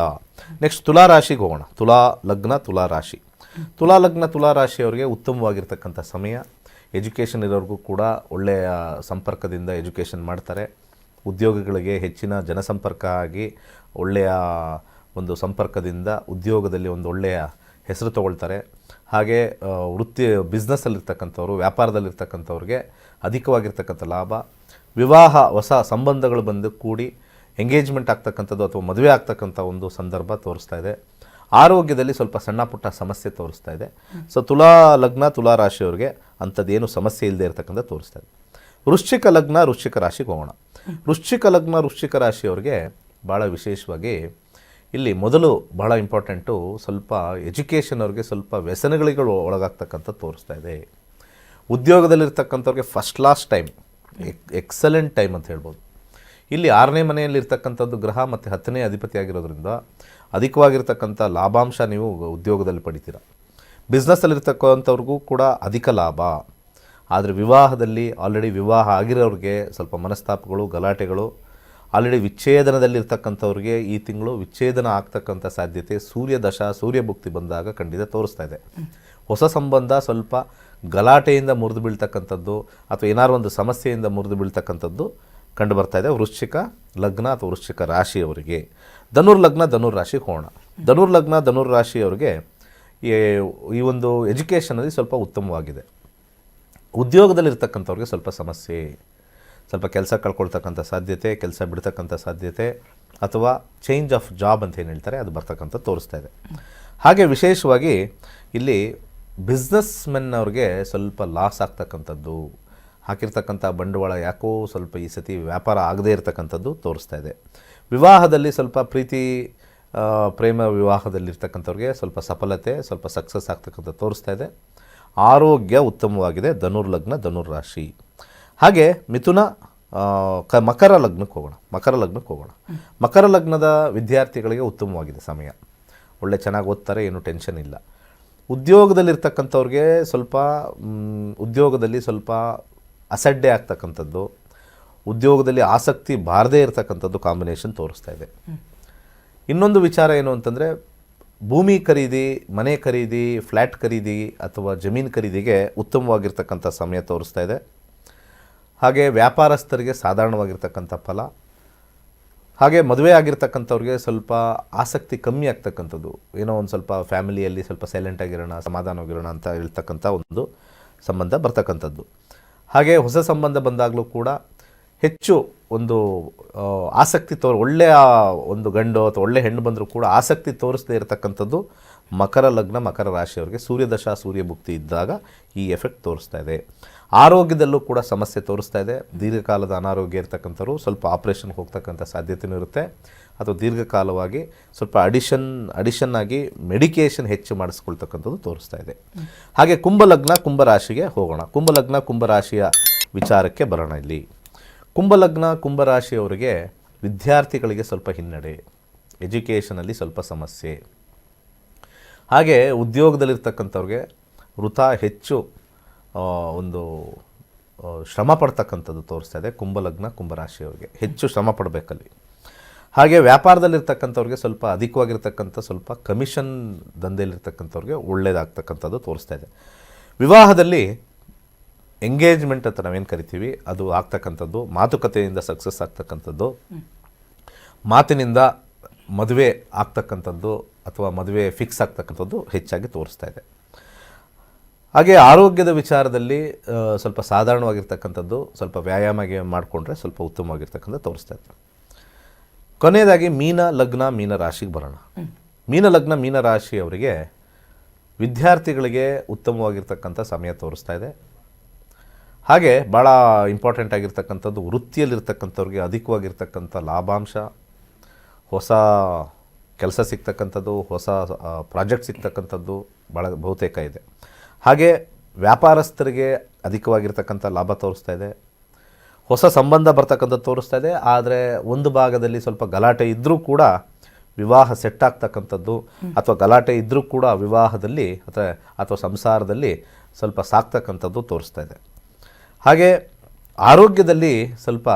ನೆಕ್ಸ್ಟ್ ತುಲಾ ರಾಶಿಗೆ ಹೋಗೋಣ. ತುಲಾ ಲಗ್ನ, ತುಲಾ ರಾಶಿ. ತುಲಾ ಲಗ್ನ, ತುಲಾ ರಾಶಿಯವರಿಗೆ ಉತ್ತಮವಾಗಿರ್ತಕ್ಕಂಥ ಸಮಯ. ಎಜುಕೇಷನ್ ಇರೋರಿಗೂ ಕೂಡ ಒಳ್ಳೆಯ ಸಂಪರ್ಕದಿಂದ ಎಜುಕೇಷನ್ ಮಾಡ್ತಾರೆ. ಉದ್ಯೋಗಗಳಿಗೆ ಹೆಚ್ಚಿನ ಜನಸಂಪರ್ಕ ಆಗಿ ಒಳ್ಳೆಯ ಒಂದು ಸಂಪರ್ಕದಿಂದ ಉದ್ಯೋಗದಲ್ಲಿ ಒಂದು ಒಳ್ಳೆಯ ಹೆಸರು ತಗೊಳ್ತಾರೆ. ಹಾಗೆ ಬಿಸ್ನೆಸ್ಸಲ್ಲಿರ್ತಕ್ಕಂಥವ್ರು, ವ್ಯಾಪಾರದಲ್ಲಿರ್ತಕ್ಕಂಥವ್ರಿಗೆ ಅಧಿಕವಾಗಿರ್ತಕ್ಕಂಥ ಲಾಭ. ವಿವಾಹ, ಹೊಸ ಸಂಬಂಧಗಳು ಬಂದು ಕೂಡಿ ಎಂಗೇಜ್ಮೆಂಟ್ ಆಗ್ತಕ್ಕಂಥದ್ದು ಅಥವಾ ಮದುವೆ ಆಗ್ತಕ್ಕಂಥ ಒಂದು ಸಂದರ್ಭ ತೋರಿಸ್ತಾ ಇದೆ. ಆರೋಗ್ಯದಲ್ಲಿ ಸ್ವಲ್ಪ ಸಣ್ಣ ಪುಟ್ಟ ಸಮಸ್ಯೆ ತೋರಿಸ್ತಾ ಇದೆ. ಸೊ ತುಲಾ ಲಗ್ನ, ತುಲಾ ರಾಶಿಯವ್ರಿಗೆ ಅಂಥದ್ದೇನು ಸಮಸ್ಯೆ ಇಲ್ಲದೆ ಇರತಕ್ಕಂಥ ತೋರಿಸ್ತಾ ಇದೆ. ವೃಶ್ಚಿಕ ಲಗ್ನ, ವೃಶ್ಚಿಕ ರಾಶಿಗೆ ಹೋಗೋಣ. ವೃಶ್ಚಿಕ ಲಗ್ನ, ವೃಶ್ಚಿಕ ರಾಶಿಯವ್ರಿಗೆ ಭಾಳ ವಿಶೇಷವಾಗಿ ಇಲ್ಲಿ ಮೊದಲು ಭಾಳ ಇಂಪಾರ್ಟೆಂಟು, ಸ್ವಲ್ಪ ಎಜುಕೇಷನ್ ಅವ್ರಿಗೆ ಸ್ವಲ್ಪ ವ್ಯಸನಗಳಿಗೆ ಒಳಗಾಗ್ತಕ್ಕಂಥ ತೋರಿಸ್ತಾ ಇದೆ. ಉದ್ಯೋಗದಲ್ಲಿರ್ತಕ್ಕಂಥವ್ರಿಗೆ first class time, excellent time ಅಂತ ಹೇಳ್ಬೋದು. ಇಲ್ಲಿ 6ನೇ ಮನೆಯಲ್ಲಿರ್ತಕ್ಕಂಥದ್ದು ಗ್ರಹ ಮತ್ತು 10ನೇ ಅಧಿಪತಿ ಆಗಿರೋದ್ರಿಂದ ಅಧಿಕವಾಗಿರ್ತಕ್ಕಂಥ ಲಾಭಾಂಶ ನೀವು ಉದ್ಯೋಗದಲ್ಲಿ ಪಡಿತೀರ. ಬಿಸ್ನೆಸ್ಸಲ್ಲಿರ್ತಕ್ಕಂಥವ್ರಿಗೂ ಕೂಡ ಅಧಿಕ ಲಾಭ. ಆದರೆ ವಿವಾಹದಲ್ಲಿ ಆಲ್ರೆಡಿ ವಿವಾಹ ಆಗಿರೋರಿಗೆ ಸ್ವಲ್ಪ ಮನಸ್ತಾಪಗಳು, ಗಲಾಟೆಗಳು. ಆಲ್ರೆಡಿ ವಿಚ್ಛೇದನದಲ್ಲಿರ್ತಕ್ಕಂಥವ್ರಿಗೆ ಈ ತಿಂಗಳು ವಿಚ್ಛೇದನ ಆಗ್ತಕ್ಕಂಥ ಸಾಧ್ಯತೆ ಸೂರ್ಯ ದಶಾ ಸೂರ್ಯ ಭುಕ್ತಿ ಬಂದಾಗ ಖಂಡಿತ ತೋರಿಸ್ತಾ ಇದೆ. ಹೊಸ ಸಂಬಂಧ ಸ್ವಲ್ಪ ಗಲಾಟೆಯಿಂದ ಮುರಿದು ಬೀಳ್ತಕ್ಕಂಥದ್ದು ಅಥವಾ ಏನಾದ್ರು ಒಂದು ಸಮಸ್ಯೆಯಿಂದ ಮುರಿದು ಬೀಳ್ತಕ್ಕಂಥದ್ದು ಕಂಡು ಬರ್ತಾ ಇದೆ ವೃಶ್ಚಿಕ ಲಗ್ನ ಅಥವಾ ವೃಶ್ಚಿಕ ರಾಶಿಯವರಿಗೆ. ಧನುರ್ ಲಗ್ನ, ಧನುರ್ ರಾಶಿಗೆ ಹೋಗೋಣ. ಧನುರ್ ಲಗ್ನ, ಧನುರ್ ರಾಶಿಯವರಿಗೆ ಈ ಒಂದು ಎಜುಕೇಷನಲ್ಲಿ ಸ್ವಲ್ಪ ಉತ್ತಮವಾಗಿದೆ. ಉದ್ಯೋಗದಲ್ಲಿರ್ತಕ್ಕಂಥವ್ರಿಗೆ ಸ್ವಲ್ಪ ಸಮಸ್ಯೆ, ಸ್ವಲ್ಪ ಕೆಲಸ ಕಳ್ಕೊಳ್ತಕ್ಕಂಥ ಸಾಧ್ಯತೆ, ಕೆಲಸ ಬಿಡ್ತಕ್ಕಂಥ ಸಾಧ್ಯತೆ, ಅಥವಾ ಚೇಂಜ್ ಆಫ್ ಜಾಬ್ ಅಂತ ಏನು ಹೇಳ್ತಾರೆ ಅದು ಬರ್ತಕ್ಕಂಥ ತೋರಿಸ್ತಾ ಇದೆ. ಹಾಗೆ ವಿಶೇಷವಾಗಿ ಇಲ್ಲಿ ಬಿಸ್ನೆಸ್ ಮೆನ್ ಅವ್ರಿಗೆ ಸ್ವಲ್ಪ ಲಾಸ್ ಆಗ್ತಕ್ಕಂಥದ್ದು, ಹಾಕಿರ್ತಕ್ಕಂಥ ಬಂಡವಾಳ ಯಾಕೋ ಸ್ವಲ್ಪ ಈ ಸತಿ ವ್ಯಾಪಾರ ಆಗದೇ ಇರತಕ್ಕಂಥದ್ದು ತೋರಿಸ್ತಾ ಇದೆ. ವಿವಾಹದಲ್ಲಿ ಸ್ವಲ್ಪ ಪ್ರೀತಿ ಪ್ರೇಮ ವಿವಾಹದಲ್ಲಿರ್ತಕ್ಕಂಥವ್ರಿಗೆ ಸ್ವಲ್ಪ ಸಫಲತೆ, ಸ್ವಲ್ಪ ಸಕ್ಸಸ್ ಆಗ್ತಕ್ಕಂಥ ತೋರಿಸ್ತಾ ಇದೆ. ಆರೋಗ್ಯ ಉತ್ತಮವಾಗಿದೆ. ಧನುರ್ ಲಗ್ನ, ಧನುರ್ ರಾಶಿ. ಹಾಗೆ ಮಿಥುನ ಮಕರ ಲಗ್ನಕ್ಕೆ ಹೋಗೋಣ. ಮಕರ ಲಗ್ನದ ವಿದ್ಯಾರ್ಥಿಗಳಿಗೆ ಉತ್ತಮವಾಗಿದೆ ಸಮಯ. ಒಳ್ಳೆ ಚೆನ್ನಾಗಿ ಓದ್ತಾರೆ, ಏನೂ ಟೆನ್ಷನ್ ಇಲ್ಲ. ಉದ್ಯೋಗದಲ್ಲಿರ್ತಕ್ಕಂಥವ್ರಿಗೆ ಉದ್ಯೋಗದಲ್ಲಿ ಸ್ವಲ್ಪ ಅಸಡ್ಡೆ ಆಗ್ತಕ್ಕಂಥದ್ದು, ಉದ್ಯೋಗದಲ್ಲಿ ಆಸಕ್ತಿ ಬಾರದೇ ಇರತಕ್ಕಂಥದ್ದು ಕಾಂಬಿನೇಷನ್ ತೋರಿಸ್ತಾ ಇದೆ. ಇನ್ನೊಂದು ವಿಚಾರ ಏನು ಅಂತಂದರೆ, ಭೂಮಿ ಖರೀದಿ, ಮನೆ ಖರೀದಿ, ಫ್ಲ್ಯಾಟ್ ಖರೀದಿ ಅಥವಾ ಜಮೀನು ಖರೀದಿಗೆ ಉತ್ತಮವಾಗಿರ್ತಕ್ಕಂಥ ಸಮಯ ತೋರಿಸ್ತಾ ಇದೆ. ಹಾಗೆ ವ್ಯಾಪಾರಸ್ಥರಿಗೆ ಸಾಧಾರಣವಾಗಿರ್ತಕ್ಕಂಥ ಫಲ. ಹಾಗೆ ಮದುವೆ ಆಗಿರ್ತಕ್ಕಂಥವ್ರಿಗೆ ಸ್ವಲ್ಪ ಆಸಕ್ತಿ ಕಮ್ಮಿ ಆಗ್ತಕ್ಕಂಥದ್ದು, ಏನೋ ಒಂದು ಸ್ವಲ್ಪ ಫ್ಯಾಮಿಲಿಯಲ್ಲಿ ಸ್ವಲ್ಪ ಸೈಲೆಂಟಾಗಿರೋಣ, ಸಮಾಧಾನವಾಗಿರೋಣ ಅಂತ ಹೇಳ್ತಕ್ಕಂಥ ಒಂದು ಸಂಬಂಧ ಬರ್ತಕ್ಕಂಥದ್ದು. ಹಾಗೆ ಹೊಸ ಸಂಬಂಧ ಬಂದಾಗಲೂ ಕೂಡ ಹೆಚ್ಚು ಒಂದು ಆಸಕ್ತಿ ಒಳ್ಳೆಯ ಒಂದು ಗಂಡು ಅಥವಾ ಒಳ್ಳೆ ಹೆಣ್ಣು ಬಂದರೂ ಕೂಡ ಆಸಕ್ತಿ ತೋರಿಸದೇ ಇರತಕ್ಕಂಥದ್ದು ಮಕರ ಲಗ್ನ ಮಕರ ರಾಶಿಯವರಿಗೆ ಸೂರ್ಯದಶಾ ಸೂರ್ಯಭುಕ್ತಿ ಇದ್ದಾಗ ಈ ಎಫೆಕ್ಟ್ ತೋರಿಸ್ತಾ ಇದೆ. ಆರೋಗ್ಯದಲ್ಲೂ ಕೂಡ ಸಮಸ್ಯೆ ತೋರಿಸ್ತಾ ಇದೆ. ದೀರ್ಘಕಾಲದ ಅನಾರೋಗ್ಯ ಇರ್ತಕ್ಕಂಥವ್ರು ಸ್ವಲ್ಪ ಆಪ್ರೇಷನ್ಗೆ ಹೋಗ್ತಕ್ಕಂಥ ಸಾಧ್ಯತೆಯೂ ಇರುತ್ತೆ, ಅಥವಾ ದೀರ್ಘಕಾಲವಾಗಿ ಸ್ವಲ್ಪ ಅಡಿಷನ್ ಆಗಿ ಮೆಡಿಕೇಷನ್ ಹೆಚ್ಚು ಮಾಡಿಸ್ಕೊಳ್ತಕ್ಕಂಥದ್ದು ತೋರಿಸ್ತಾ ಇದೆ. ಹಾಗೆ ಕುಂಭಲಗ್ನ ಕುಂಭರಾಶಿಗೆ ಹೋಗೋಣ. ಕುಂಭಲಗ್ನ ಕುಂಭರಾಶಿಯ ವಿಚಾರಕ್ಕೆ ಬರೋಣ. ಇಲ್ಲಿ ಕುಂಭಲಗ್ನ ಕುಂಭರಾಶಿಯವರಿಗೆ ವಿದ್ಯಾರ್ಥಿಗಳಿಗೆ ಸ್ವಲ್ಪ ಹಿನ್ನಡೆ, ಎಜುಕೇಷನಲ್ಲಿ ಸ್ವಲ್ಪ ಸಮಸ್ಯೆ, ಹಾಗೆ ಉದ್ಯೋಗದಲ್ಲಿರ್ತಕ್ಕಂಥವ್ರಿಗೆ ವೃಥಾ ಹೆಚ್ಚು ಒಂದು ಶ್ರಮ ಪಡ್ತಕ್ಕಂಥದ್ದು ತೋರಿಸ್ತಾ ಇದೆ. ಕುಂಭಲಗ್ನ ಕುಂಭರಾಶಿಯವರಿಗೆ ಹೆಚ್ಚು ಶ್ರಮ ಪಡಬೇಕಲ್ಲಿ. ಹಾಗೆ ವ್ಯಾಪಾರದಲ್ಲಿರ್ತಕ್ಕಂಥವ್ರಿಗೆ ಸ್ವಲ್ಪ ಅಧಿಕವಾಗಿರ್ತಕ್ಕಂಥ ಸ್ವಲ್ಪ ಕಮಿಷನ್ ದಂಧೆಯಲ್ಲಿರ್ತಕ್ಕಂಥವ್ರಿಗೆ ಒಳ್ಳೆಯದಾಗ್ತಕ್ಕಂಥದ್ದು ತೋರಿಸ್ತಾ ಇದೆ. ವಿವಾಹದಲ್ಲಿ ಎಂಗೇಜ್ಮೆಂಟ್ ಅಂತ ನಾವೇನು ಕರಿತೀವಿ ಅದು ಆಗ್ತಕ್ಕಂಥದ್ದು, ಮಾತುಕತೆಯಿಂದ ಸಕ್ಸಸ್ ಆಗ್ತಕ್ಕಂಥದ್ದು, ಮಾತಿನಿಂದ ಮದುವೆ ಆಗ್ತಕ್ಕಂಥದ್ದು ಅಥವಾ ಮದುವೆ ಫಿಕ್ಸ್ ಆಗ್ತಕ್ಕಂಥದ್ದು ಹೆಚ್ಚಾಗಿ ತೋರಿಸ್ತಾ ಇದೆ. ಹಾಗೆ ಆರೋಗ್ಯದ ವಿಚಾರದಲ್ಲಿ ಸ್ವಲ್ಪ ಸಾಧಾರಣವಾಗಿರ್ತಕ್ಕಂಥದ್ದು, ಸ್ವಲ್ಪ ವ್ಯಾಯಾಮ ಮಾಡಿಕೊಂಡ್ರೆ ಸ್ವಲ್ಪ ಉತ್ತಮವಾಗಿರ್ತಕ್ಕಂಥದ್ದು ತೋರಿಸ್ತಾ ಇದೆ. ಕೊನೆಯದಾಗಿ ಮೀನ ಲಗ್ನ ಮೀನ ರಾಶಿಗೆ ಬರೋಣ. ಮೀನ ಲಗ್ನ ಮೀನ ರಾಶಿಯವರಿಗೆ ವಿದ್ಯಾರ್ಥಿಗಳಿಗೆ ಉತ್ತಮವಾಗಿರ್ತಕ್ಕಂಥ ಸಮಯ ತೋರಿಸ್ತಾ ಇದೆ. ಹಾಗೆ ಭಾಳ ಇಂಪಾರ್ಟೆಂಟ್ ಆಗಿರ್ತಕ್ಕಂಥದ್ದು ವೃತ್ತಿಯಲ್ಲಿರ್ತಕ್ಕಂಥವ್ರಿಗೆ ಅಧಿಕವಾಗಿರ್ತಕ್ಕಂಥ ಲಾಭಾಂಶ, ಹೊಸ ಕೆಲಸ ಸಿಗ್ತಕ್ಕಂಥದ್ದು, ಹೊಸ ಪ್ರಾಜೆಕ್ಟ್ ಸಿಗ್ತಕ್ಕಂಥದ್ದು ಭಾಳ ಬಹುತೇಕ ಇದೆ. ಹಾಗೆ ವ್ಯಾಪಾರಸ್ಥರಿಗೆ ಅಧಿಕವಾಗಿರ್ತಕ್ಕಂಥ ಲಾಭ ತೋರಿಸ್ತಾ ಇದೆ. ಹೊಸ ಸಂಬಂಧ ಬರ್ತಕ್ಕಂಥದ್ದು ತೋರಿಸ್ತಾ ಇದೆ. ಆದರೆ ಒಂದು ಭಾಗದಲ್ಲಿ ಸ್ವಲ್ಪ ಗಲಾಟೆ ಇದ್ದರೂ ಕೂಡ ವಿವಾಹ ಸೆಟ್ ಆಗ್ತಕ್ಕಂಥದ್ದು, ಅಥವಾ ಗಲಾಟೆ ಇದ್ದರೂ ಕೂಡ ವಿವಾಹದಲ್ಲಿ ಅಥವಾ ಸಂಸಾರದಲ್ಲಿ ಸ್ವಲ್ಪ ಸಾಕ್ತಕ್ಕಂಥದ್ದು ತೋರಿಸ್ತಾ ಇದೆ. ಹಾಗೆ ಆರೋಗ್ಯದಲ್ಲಿ ಸ್ವಲ್ಪ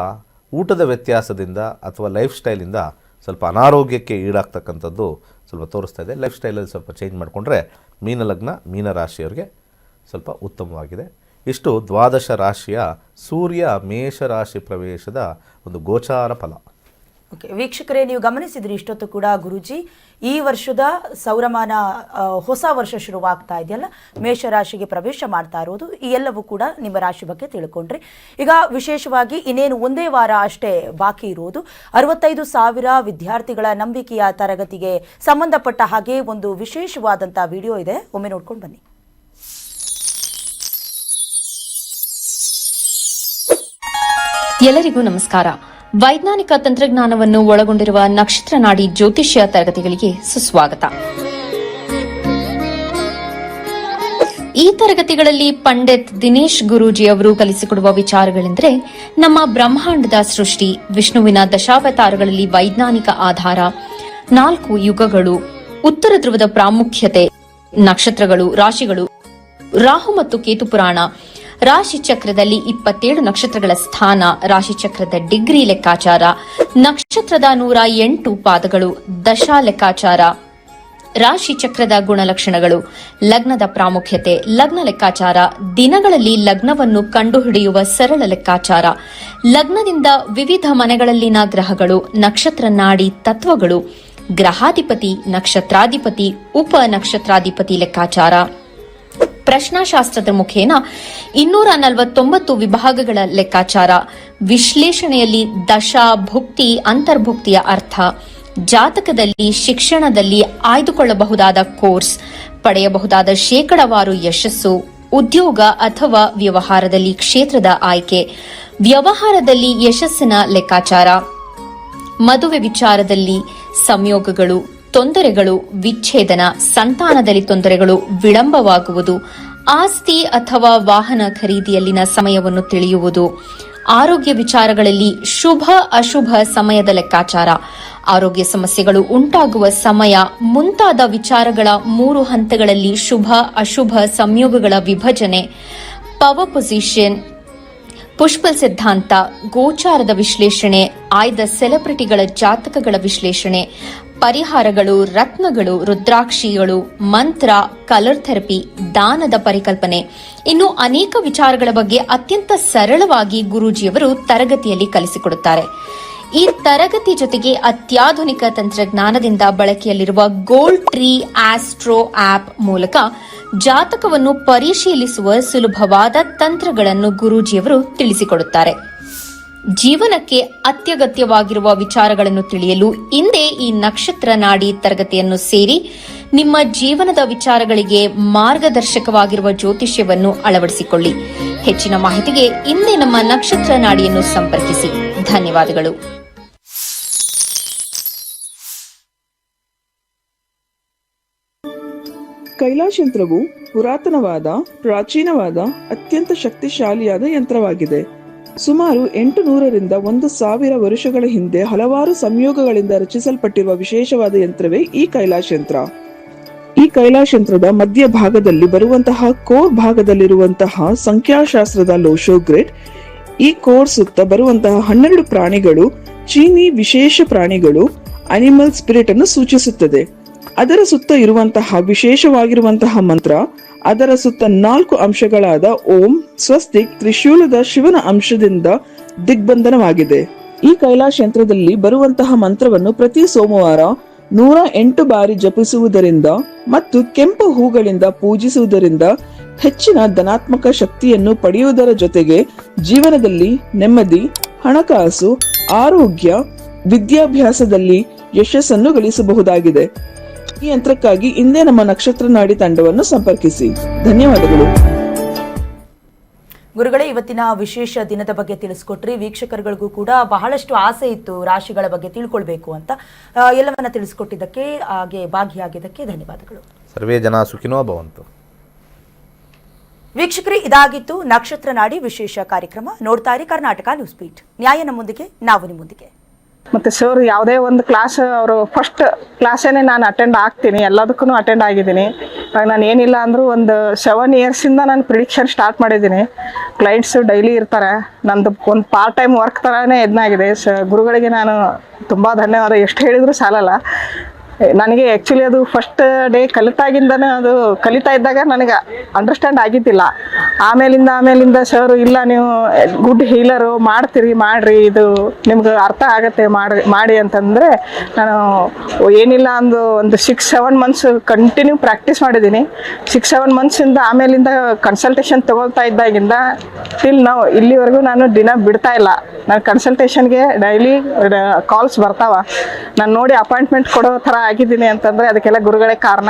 ಊಟದ ವ್ಯತ್ಯಾಸದಿಂದ ಅಥವಾ ಲೈಫ್ ಸ್ಟೈಲಿಂದ ಸ್ವಲ್ಪ ಅನಾರೋಗ್ಯಕ್ಕೆ ಈಡಾಗ್ತಕ್ಕಂಥದ್ದು ಸ್ವಲ್ಪ ತೋರಿಸ್ತಾ ಇದೆ. ಲೈಫ್ ಸ್ಟೈಲಲ್ಲಿ ಸ್ವಲ್ಪ ಚೇಂಜ್ ಮಾಡಿಕೊಂಡ್ರೆ ಮೀನಲಗ್ನ ಮೀನರಾಶಿಯವರಿಗೆ ಸ್ವಲ್ಪ ಉತ್ತಮವಾಗಿದೆ. ಇಷ್ಟು ದ್ವಾದಶ ರಾಶಿಯ ಸೂರ್ಯ ಮೇಷರಾಶಿ ಪ್ರವೇಶದ ಒಂದು ಗೋಚಾರ ಫಲ. ಓಕೆ ವೀಕ್ಷಕರೇ, ನೀವು ಗಮನಿಸಿದ್ರಿ ಇಷ್ಟೊತ್ತು ಕೂಡ ಗುರೂಜಿ ಈ ವರ್ಷದ ಸೌರಮಾನ ಹೊಸ ವರ್ಷ ಶುರುವಾಗ್ತಾ ಇದೆಯಲ್ಲ, ಮೇಷರಾಶಿಗೆ ಪ್ರವೇಶ ಮಾಡ್ತಾ ಇರೋದು, ಈ ಎಲ್ಲವೂ ಕೂಡ ನಿಮ್ಮ ರಾಶಿ ಬಗ್ಗೆ ತಿಳ್ಕೊಂಡ್ರಿ. ಈಗ ವಿಶೇಷವಾಗಿ ಇನ್ನೇನು ಒಂದೇ ವಾರ ಅಷ್ಟೇ ಬಾಕಿ ಇರೋದು 65,000 ವಿದ್ಯಾರ್ಥಿಗಳ ನಂಬಿಕೆಯ ತರಗತಿಗೆ ಸಂಬಂಧಪಟ್ಟ ಹಾಗೆ ಒಂದು ವಿಶೇಷವಾದಂಥ ವಿಡಿಯೋ ಇದೆ, ಒಮ್ಮೆ ನೋಡ್ಕೊಂಡು ಬನ್ನಿ. ಎಲ್ಲರಿಗೂ ನಮಸ್ಕಾರ. ವೈಜ್ಞಾನಿಕ ತಂತ್ರಜ್ಞಾನವನ್ನು ಒಳಗೊಂಡಿರುವ ನಕ್ಷತ್ರ ನಾಡಿ ಜ್ಯೋತಿಷ್ಯ ತರಗತಿಗಳಿಗೆ ಸುಸ್ವಾಗತ. ಈ ತರಗತಿಗಳಲ್ಲಿ ಪಂಡಿತ್ ದಿನೇಶ್ ಗುರೂಜಿ ಅವರು ಕಲಿಸಿಕೊಡುವ ವಿಚಾರಗಳೆಂದರೆ ನಮ್ಮ ಬ್ರಹ್ಮಾಂಡದ ಸೃಷ್ಟಿ, ವಿಷ್ಣುವಿನ ದಶಾವತಾರಗಳಲ್ಲಿ ವೈಜ್ಞಾನಿಕ ಆಧಾರ, 4 ಯುಗಗಳು, ಉತ್ತರ ಧ್ರುವದ ಪ್ರಾಮುಖ್ಯತೆ, ನಕ್ಷತ್ರಗಳು, ರಾಶಿಗಳು, ರಾಹು ಮತ್ತು ಕೇತು ಪುರಾಣ, ರಾಶಿ ಚಕ್ರದಲ್ಲಿ 27 ನಕ್ಷತ್ರಗಳ ಸ್ಥಾನ, ರಾಶಿ ಚಕ್ರದ ಡಿಗ್ರಿ ಲೆಕ್ಕಾಚಾರ, ನಕ್ಷತ್ರದ 108 ಪಾದಗಳು, ದಶಾ ಲೆಕ್ಕಾಚಾರ, ರಾಶಿ ಚಕ್ರದ ಗುಣಲಕ್ಷಣಗಳು, ಲಗ್ನದ ಪ್ರಾಮುಖ್ಯತೆ, ಲಗ್ನ ಲೆಕ್ಕಾಚಾರ, ದಿನಗಳಲ್ಲಿ ಲಗ್ನವನ್ನು ಕಂಡುಹಿಡಿಯುವ ಸರಳ ಲೆಕ್ಕಾಚಾರ, ಲಗ್ನದಿಂದ ವಿವಿಧ ಮನೆಗಳಲ್ಲಿನ ಗ್ರಹಗಳು, ನಕ್ಷತ್ರ ನಾಡಿ ತತ್ವಗಳು, ಗ್ರಹಾಧಿಪತಿ, ನಕ್ಷತ್ರಾಧಿಪತಿ, ಉಪ ನಕ್ಷತ್ರಾಧಿಪತಿ ಲೆಕ್ಕಾಚಾರ, ಪ್ರಶ್ನಾಶಾಸ್ತ್ರದ ಮುಖೇನ 249 ವಿಭಾಗಗಳ ಲೆಕ್ಕಾಚಾರ, ವಿಶ್ಲೇಷಣೆಯಲ್ಲಿ ದಶಾ, ಭುಕ್ತಿ, ಅಂತರ್ಭುಕ್ತಿಯ ಅರ್ಥ, ಜಾತಕದಲ್ಲಿ, ಶಿಕ್ಷಣದಲ್ಲಿ ಆಯ್ದುಕೊಳ್ಳಬಹುದಾದ ಕೋರ್ಸ್, ಪಡೆಯಬಹುದಾದ ಶೇಕಡಾವಾರು ಯಶಸ್ಸು, ಉದ್ಯೋಗ ಅಥವಾ ವ್ಯವಹಾರದಲ್ಲಿ ಕ್ಷೇತ್ರದ ಆಯ್ಕೆ, ವ್ಯವಹಾರದಲ್ಲಿ ಯಶಸ್ಸಿನ ಲೆಕ್ಕಾಚಾರ, ಮದುವೆ ವಿಚಾರದಲ್ಲಿ ಸಂಯೋಗಗಳು, ತೊಂದರೆಗಳು, ವಿಚ್ಛೇದನ, ಸಂತಾನದಲ್ಲಿ ತೊಂದರೆಗಳು, ವಿಳಂಬವಾಗುವುದು, ಆಸ್ತಿ ಅಥವಾ ವಾಹನ ಖರೀದಿಯಲ್ಲಿನ ಸಮಯವನ್ನು ತಿಳಿಯುವುದು, ಆರೋಗ್ಯ ವಿಚಾರಗಳಲ್ಲಿ ಶುಭ ಅಶುಭ ಸಮಯದ ಲೆಕ್ಕಾಚಾರ, ಆರೋಗ್ಯ ಸಮಸ್ಯೆಗಳು ಉಂಟಾಗುವ ಸಮಯ ಮುಂತಾದ ವಿಚಾರಗಳ 3 ಹಂತಗಳಲ್ಲಿ ಶುಭ ಅಶುಭ ಸಂಯೋಗಗಳ ವಿಭಜನೆ, ಪವರ್ ಪೊಸಿಷನ್, ಪುಷ್ಪಲ್ ಸಿದ್ಧಾಂತ, ಗೋಚಾರದ ವಿಶ್ಲೇಷಣೆ, ಆಯ್ದ ಸೆಲೆಬ್ರಿಟಿಗಳ ಜಾತಕಗಳ ವಿಶ್ಲೇಷಣೆ, ಪರಿಹಾರಗಳು, ರತ್ನಗಳು, ರುದ್ರಾಕ್ಷಿಗಳು, ಮಂತ್ರ, ಕಲರ್ ಥೆರಪಿ, ದಾನದ ಪರಿಕಲ್ಪನೆ, ಇನ್ನು ಅನೇಕ ವಿಚಾರಗಳ ಬಗ್ಗೆ ಅತ್ಯಂತ ಸರಳವಾಗಿ ಗುರೂಜಿಯವರು ತರಗತಿಯಲ್ಲಿ ಕಲಿಸಿಕೊಡುತ್ತಾರೆ. ಈ ತರಗತಿ ಜೊತೆಗೆ ಅತ್ಯಾಧುನಿಕ ತಂತ್ರಜ್ಞಾನದಿಂದ ಬಳಕೆಯಲ್ಲಿರುವ ಗೋಲ್ಡ್ ಟ್ರೀ ಆಸ್ಟ್ರೋ ಆಪ್ ಮೂಲಕ ಜಾತಕವನ್ನು ಪರಿಶೀಲಿಸುವ ಸುಲಭವಾದ ತಂತ್ರಗಳನ್ನು ಗುರೂಜಿಯವರು ತಿಳಿಸಿಕೊಡುತ್ತಾರೆ. ಜೀವನಕ್ಕೆ ಅತ್ಯಗತ್ಯವಾಗಿರುವ ವಿಚಾರಗಳನ್ನು ತಿಳಿಯಲು ಇಂದೇ ಈ ನಕ್ಷತ್ರ ನಾಡಿ ತರಗತಿಯನ್ನು ಸೇರಿ ನಿಮ್ಮ ಜೀವನದ ವಿಚಾರಗಳಿಗೆ ಮಾರ್ಗದರ್ಶಕವಾಗಿರುವ ಜ್ಯೋತಿಷ್ಯವನ್ನು ಅಳವಡಿಸಿಕೊಳ್ಳಿ. ಹೆಚ್ಚಿನ ಮಾಹಿತಿಗೆ ಇಂದೇ ನಮ್ಮ ನಕ್ಷತ್ರ ನಾಡಿಯನ್ನು ಸಂಪರ್ಕಿಸಿ. ಧನ್ಯವಾದಗಳು. ಕೈಲಾಶ್ ಯಂತ್ರವು ಪುರಾತನವಾದ, ಪ್ರಾಚೀನವಾದ, ಅತ್ಯಂತ ಶಕ್ತಿಶಾಲಿಯಾದ ಯಂತ್ರವಾಗಿದೆ. ಸುಮಾರು 800ರಿಂದ 1000 ವರ್ಷಗಳ ಹಿಂದೆ ಹಲವಾರು ಸಂಯೋಗಗಳಿಂದ ರಚಿಸಲ್ಪಟ್ಟಿರುವ ವಿಶೇಷವಾದ ಯಂತ್ರವೇ ಈ ಕೈಲಾಶ್ ಯಂತ್ರ. ಈ ಕೈಲಾಶ್ ಯಂತ್ರದ ಮಧ್ಯ ಭಾಗದಲ್ಲಿ ಬರುವಂತಹ ಕೋರ್ ಭಾಗದಲ್ಲಿರುವಂತಹ ಸಂಖ್ಯಾಶಾಸ್ತ್ರದ ಲೋಶೋ ಗ್ರಿಡ್, ಈ ಕೋರ್ ಸುತ್ತ ಬರುವಂತಹ 12 ಪ್ರಾಣಿಗಳು ಚೀನಿ ವಿಶೇಷ ಪ್ರಾಣಿಗಳು, ಅನಿಮಲ್ ಸ್ಪಿರಿಟ್ ಅನ್ನು ಸೂಚಿಸುತ್ತದೆ. ಅದರ ಸುತ್ತ ಇರುವಂತಹ ವಿಶೇಷವಾಗಿರುವಂತಹ ಮಂತ್ರ, ಅದರ ಸುತ್ತ 4 ಅಂಶಗಳಾದ ಓಂ, ಸ್ವಸ್ತಿಕ್, ತ್ರಿಶೂಲದ ಶಿವನ ಅಂಶದಿಂದ ದಿಗ್ಬಂಧನವಾಗಿದೆ. ಈ ಕೈಲಾಶ್ ಯಂತ್ರದಲ್ಲಿ ಬರುವಂತಹ ಮಂತ್ರವನ್ನು ಪ್ರತಿ ಸೋಮವಾರ 108 ಬಾರಿ ಜಪಿಸುವುದರಿಂದ ಮತ್ತು ಕೆಂಪು ಹೂಗಳಿಂದ ಪೂಜಿಸುವುದರಿಂದ ಹೆಚ್ಚಿನ ಧನಾತ್ಮಕ ಶಕ್ತಿಯನ್ನು ಪಡೆಯುವುದರ ಜೊತೆಗೆ ಜೀವನದಲ್ಲಿ ನೆಮ್ಮದಿ, ಹಣಕಾಸು, ಆರೋಗ್ಯ, ವಿದ್ಯಾಭ್ಯಾಸದಲ್ಲಿ ಯಶಸ್ಸನ್ನು ಗಳಿಸಬಹುದಾಗಿದೆ. ಈ ಯಂತ್ರಕ್ಕಾಗಿ ಇಂದೇ ನಮ್ಮ ನಕ್ಷತ್ರ ನಾಡಿ ತಂಡವನ್ನು ಸಂಪರ್ಕಿಸಿ. ಧನ್ಯವಾದಗಳು. ಗುರುಗಳೇ, ಇವತ್ತಿನ ವಿಶೇಷ ದಿನದ ಬಗ್ಗೆ ತಿಳಿಸ್ಕೊಟ್ರಿ. ವೀಕ್ಷಕರುಗಳಿಗೂ ಕೂಡ ಬಹಳಷ್ಟು ಆಸೆ ಇತ್ತು ರಾಶಿಗಳ ಬಗ್ಗೆ ತಿಳ್ಕೊಳ್ಬೇಕು ಅಂತ. ಎಲ್ಲವನ್ನ ತಿಳಿಸ್ಕೊಟ್ಟಿದ್ದಕ್ಕೆ, ಹಾಗೆ ಭಾಗಿಯಾಗಿದ್ದಕ್ಕೆ ಧನ್ಯವಾದಗಳು. ಸರ್ವೇ ಜನ ಸುಖಿನೋ ಭವಂತು. ವೀಕ್ಷಕರೇ, ಇದಾಗಿತ್ತು ನಕ್ಷತ್ರ ನಾಡಿ ವಿಶೇಷ ಕಾರ್ಯಕ್ರಮ. ನೋಡ್ತಾ ಇರಿ ಕರ್ನಾಟಕ ನ್ಯೂಸ್ ಬೀಟ್. ನ್ಯಾಯ ನಮ್ಮೊಂದಿಗೆ, ನಾವು ನಿಮ್ಮೊಂದಿಗೆ. ಮತ್ತು ಸರ್ ಯಾವುದೇ ಒಂದು ಕ್ಲಾಸ್ ಅವರು ಫಸ್ಟ್ ಕ್ಲಾಸೇನೆ ನಾನು ಅಟೆಂಡ್ ಆಗ್ತೀನಿ, ಎಲ್ಲದಕ್ಕೂ ಅಟೆಂಡ್ ಆಗಿದ್ದೀನಿ. ನಾನು ಏನಿಲ್ಲ ಅಂದರೂ ಒಂದು 7 ಇಯರ್ಸಿಂದ ನಾನು ಪ್ರಿಡಿಕ್ಷನ್ ಸ್ಟಾರ್ಟ್ ಮಾಡಿದ್ದೀನಿ. ಕ್ಲೈಂಟ್ಸು ಡೈಲಿ ಇರ್ತಾರೆ. ನಂದು ಒಂದು ಪಾರ್ಟ್ ಟೈಮ್ ವರ್ಕ್ ಥರನೇ ಎದ್ನಾಗಿದೆ. ಗುರುಗಳಿಗೆ ನಾನು ತುಂಬ ಧನ್ಯವಾದ. ಎಷ್ಟು ಹೇಳಿದರೂ ಸಾಲಲ್ಲ. ನನಗೆ ಆ್ಯಕ್ಚುಲಿ ಅದು ಫಸ್ಟ್ ಡೇ ಕಲಿತಾಗಿಂದನೇ ಅದು ಕಲಿತಾ ಇದ್ದಾಗ ನನಗೆ ಅಂಡರ್ಸ್ಟ್ಯಾಂಡ್ ಆಗಿದ್ದಿಲ್ಲ. ಆಮೇಲಿಂದ ಸರ್ ಇಲ್ಲ ನೀವು ಗುಡ್ ಹೀಲರು, ಮಾಡಿರಿ, ಇದು ನಿಮ್ಗೆ ಅರ್ಥ ಆಗುತ್ತೆ, ಮಾಡಿ ಅಂತಂದರೆ ನಾನು ಏನಿಲ್ಲ ಒಂದು 6-7 ಮಂತ್ಸ್ ಕಂಟಿನ್ಯೂ ಪ್ರಾಕ್ಟೀಸ್ ಮಾಡಿದ್ದೀನಿ. 6-7 ಮಂತ್ಸಿಂದ ಆಮೇಲಿಂದ ಕನ್ಸಲ್ಟೇಷನ್ ತೊಗೊಳ್ತಾ ಇದ್ದಾಗಿಂದ ಟಿಲ್ ನಾವು ಇಲ್ಲಿವರೆಗೂ ನಾನು ದಿನ ಬಿಡ್ತಾ ಇಲ್ಲ. ನಾನು ಕನ್ಸಲ್ಟೇಷನ್ಗೆ ಡೈಲಿ ಕಾಲ್ಸ್ ಬರ್ತಾವ. ನಾನು ನೋಡಿ ಅಪಾಯಿಂಟ್ಮೆಂಟ್ ಕೊಡೋ ಥರ ಆಗಿದ್ದೀನಿ ಅಂತಂದರೆ ಅದಕ್ಕೆಲ್ಲ ಗುರುಗಳೇ ಕಾರಣ.